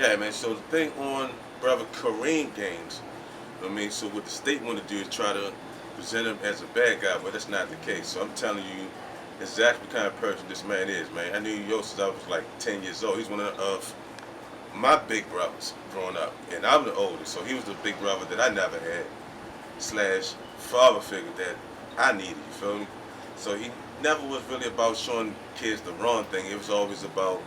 Yeah, man. So the thing on brother Korryn Gaines, I mean, so what the state want to do is try to present him as a bad guy, but that's not the case. So I'm telling you exactly the kind of person this man is, man. I knew Yo since I was like 10 years old. He's one of my big brothers growing up, and I'm the oldest, so he was the big brother that I never had, slash father figure that I needed, you feel me? So he never was really about showing kids the wrong thing. It was always about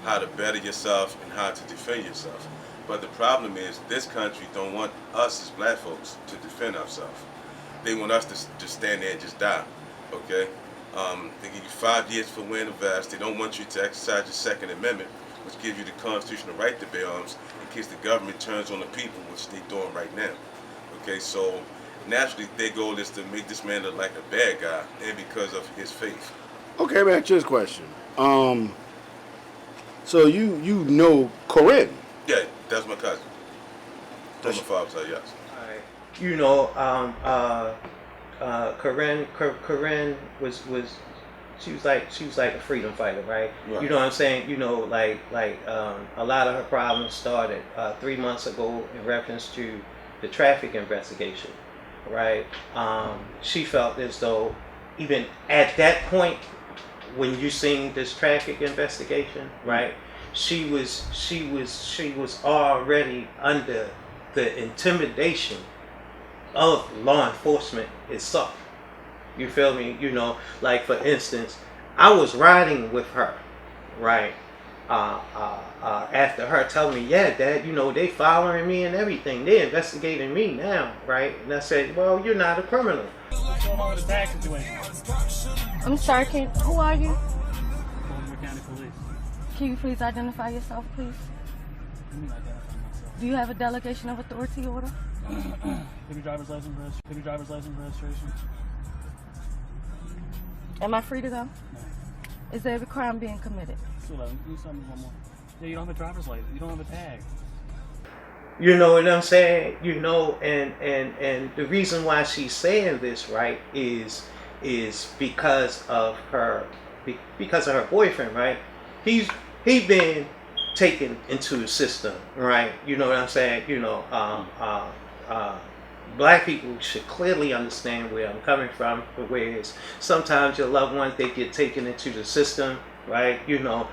how to better yourself and how to defend yourself. But the problem is this country don't want us as black folks to defend ourselves. They want us to just stand there and just die, okay? They give you 5 years for wearing a vest. They don't want you to exercise your Second Amendment, which gives you the constitutional right to bear arms in case the government turns on the people, which they're doing right now. Okay, so naturally their goal is to make this man look like a bad guy, and because of his faith. Okay, man, just a question. So you know Korryn? Yeah, that's my cousin. From my father's side, yes. All right. You know, Korryn was she was like a freedom fighter, right? Right. You know what I'm saying? You know, like a lot of her problems started 3 months ago in reference to the traffic investigation, right? She felt as though even at that point when you seen this traffic investigation, right? She was already under the intimidation of law enforcement itself. You feel me? You know, like for instance, I was riding with her, right? After her telling me, yeah, Dad, you know, they following me and everything. They investigating me now, right? And I said, well, you're not a criminal. I'm sorry, who are you? Baltimore County Police. Can you please identify yourself, please? Do you have a delegation of authority order? Give your driver's license registration. Am I free to go? No. Is there a crime being committed? Still, can you tell me one more? Yeah, you don't have a driver's license. You don't have a tag. You know what I'm saying? You know, and the reason why she's saying this, right, is because of her boyfriend, right? He been taken into the system, right? You know what I'm saying? You know, black people should clearly understand where I'm coming from. Whereas sometimes your loved ones, they get taken into the system, right? You know,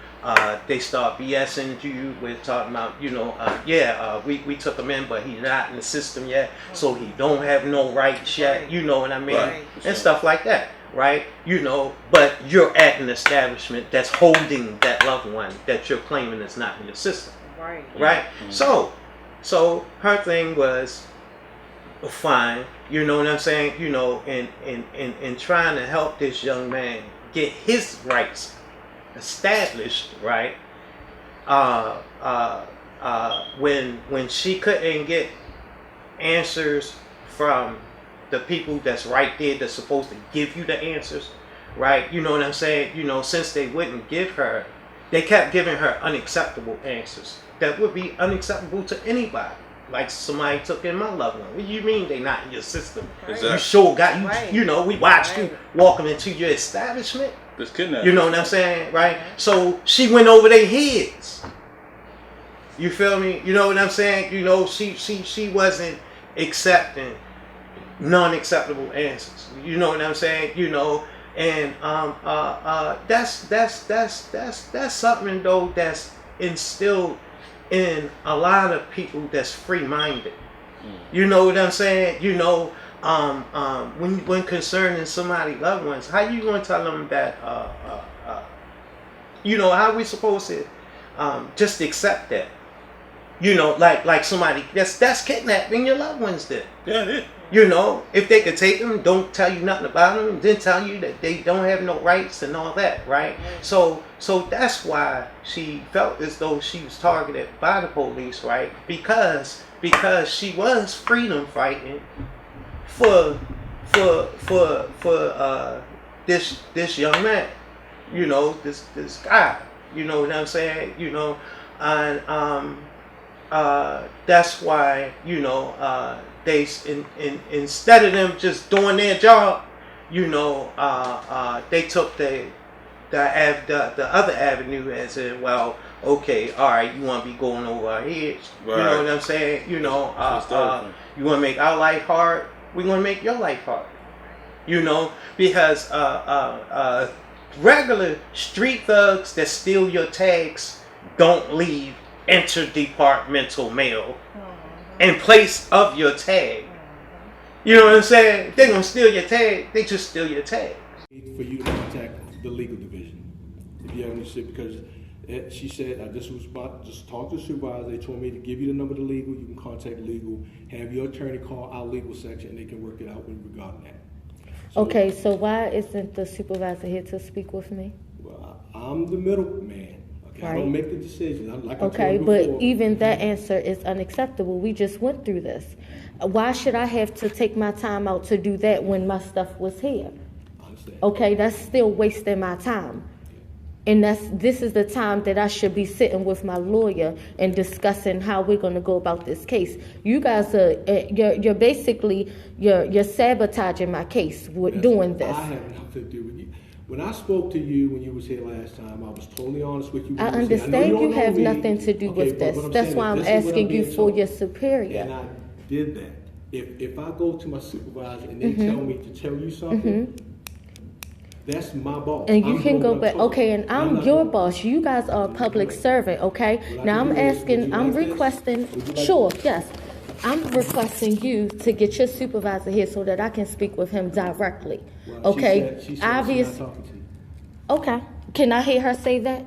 they start BSing you with talking about, you know, we took him in, but he's not in the system yet, so he don't have no rights yet. You know what I mean? Right. And stuff like that, right? You know, but you're at an establishment that's holding that loved one that you're claiming is not in your system, Right. right? Mm-hmm. So her thing was fine. You know what I'm saying? You know, in trying to help this young man get his rights established, right? When she couldn't get answers from the people that's right there that's supposed to give you the answers, right? You know what I'm saying? You know, since they wouldn't give her, they kept giving her unacceptable answers that would be unacceptable to anybody. Like somebody took in my loved one. What do you mean they not in your system? Exactly. You sure got you. Right. You know, we watched you walking into your establishment. This kidnapping. You know what I'm saying, right? So she went over their heads. You feel me? You know what I'm saying? You know, she wasn't accepting non-acceptable answers. You know what I'm saying? You know, and that's something though that's instilled in a lot of people that's free-minded. You know what I'm saying? You know, when concerning somebody's loved ones, how you gonna tell them that? You know, how we supposed to just accept that? You know, like somebody that's kidnapping your loved ones. Then Yeah. you know, if they could take them, don't tell you nothing about them, then tell you that they don't have no rights and all that, right? So that's why she felt as though she was targeted by the police, right? Because she was freedom fighting for this young man, you know, this guy, you know what I'm saying, you know, and that's why, you know, they instead of them just doing their job, you know, they took the other avenue as in, well, okay, all right, you want to be going over our heads. Right. You know what I'm saying? You know, That's the other thing. you want to make our life hard, we're going to make your life hard. You know, because regular street thugs that steal your tags don't leave interdepartmental mail in place of your tag. You know what I'm saying? They're going to steal your tag, they just steal your tag. For you to contact the legal division if you have any shit, because she said this was about just talk to the supervisor. They told me to give you the number to legal. You can contact legal, have your attorney call our legal section, and they can work it out with regard to that. So, Okay, so why isn't the supervisor here to speak with me? well, I'm the middleman. Okay, I Right. don't make the decisions. Like I Okay, told you but before, even that answer is unacceptable. We just went through this. Why should I have to take my time out to do that when my stuff was here? I understand. Okay, that's still wasting my time. And this is the time that I should be sitting with my lawyer and discussing how we're going to go about this case. You guys are you're basically you're sabotaging my case with doing this. I have nothing to do with you. When I spoke to you when you was here last time, I was totally honest with you. I when you was here. know understand you don't know have me. nothing to do Okay, with but this. what I'm That's saying why is I'm this is what asking you being for told. your superior. And I did that. If I go to my supervisor and they Mm-hmm. tell me to tell you something, that's my boss. And you I'm can doing go what I'm back. told. Okay, and I'm not your doing- boss. You guys are a public servant, okay? What I Now can I'm do is, asking, would you I'm like this? requesting, Would you like sure, this? yes. I'm requesting you to get your supervisor here so that I can speak with him directly. Well, Okay? She said Obvious. she's not talking to you. Okay. Can I hear her say that?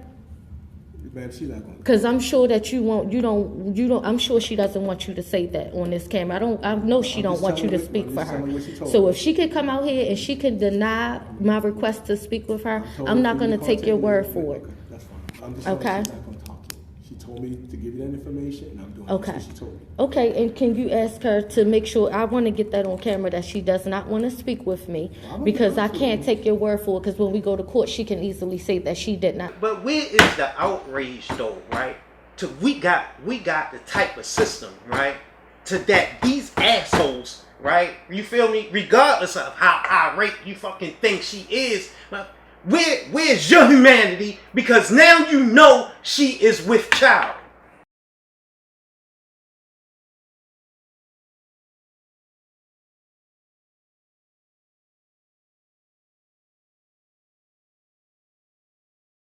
Ma'am, she's not going to. Because I'm sure that you don't, I'm sure she doesn't want you to say that on this camera. I know she I'm don't just want you telling to you- speak I'm for just her. telling you what she told So me. if she could come out here and she can deny my request to speak with her, told I'm her not for going you to take contact your me. word for it. Okay, that's fine. I'm just telling Okay. you she's not going to talk to you. She told me to give you that information, and I'm doing Okay. what she told me. Okay, and can you ask her to make sure, I want to get that on camera, that she does not want to speak with me, because I can't take your word for it, because when we go to court, she can easily say that she did not. But where is the outrage though, right? To we got the type of system, right? To that these assholes, right? You feel me? Regardless of how irate you fucking think she is, where's your humanity? Because now you know she is with child.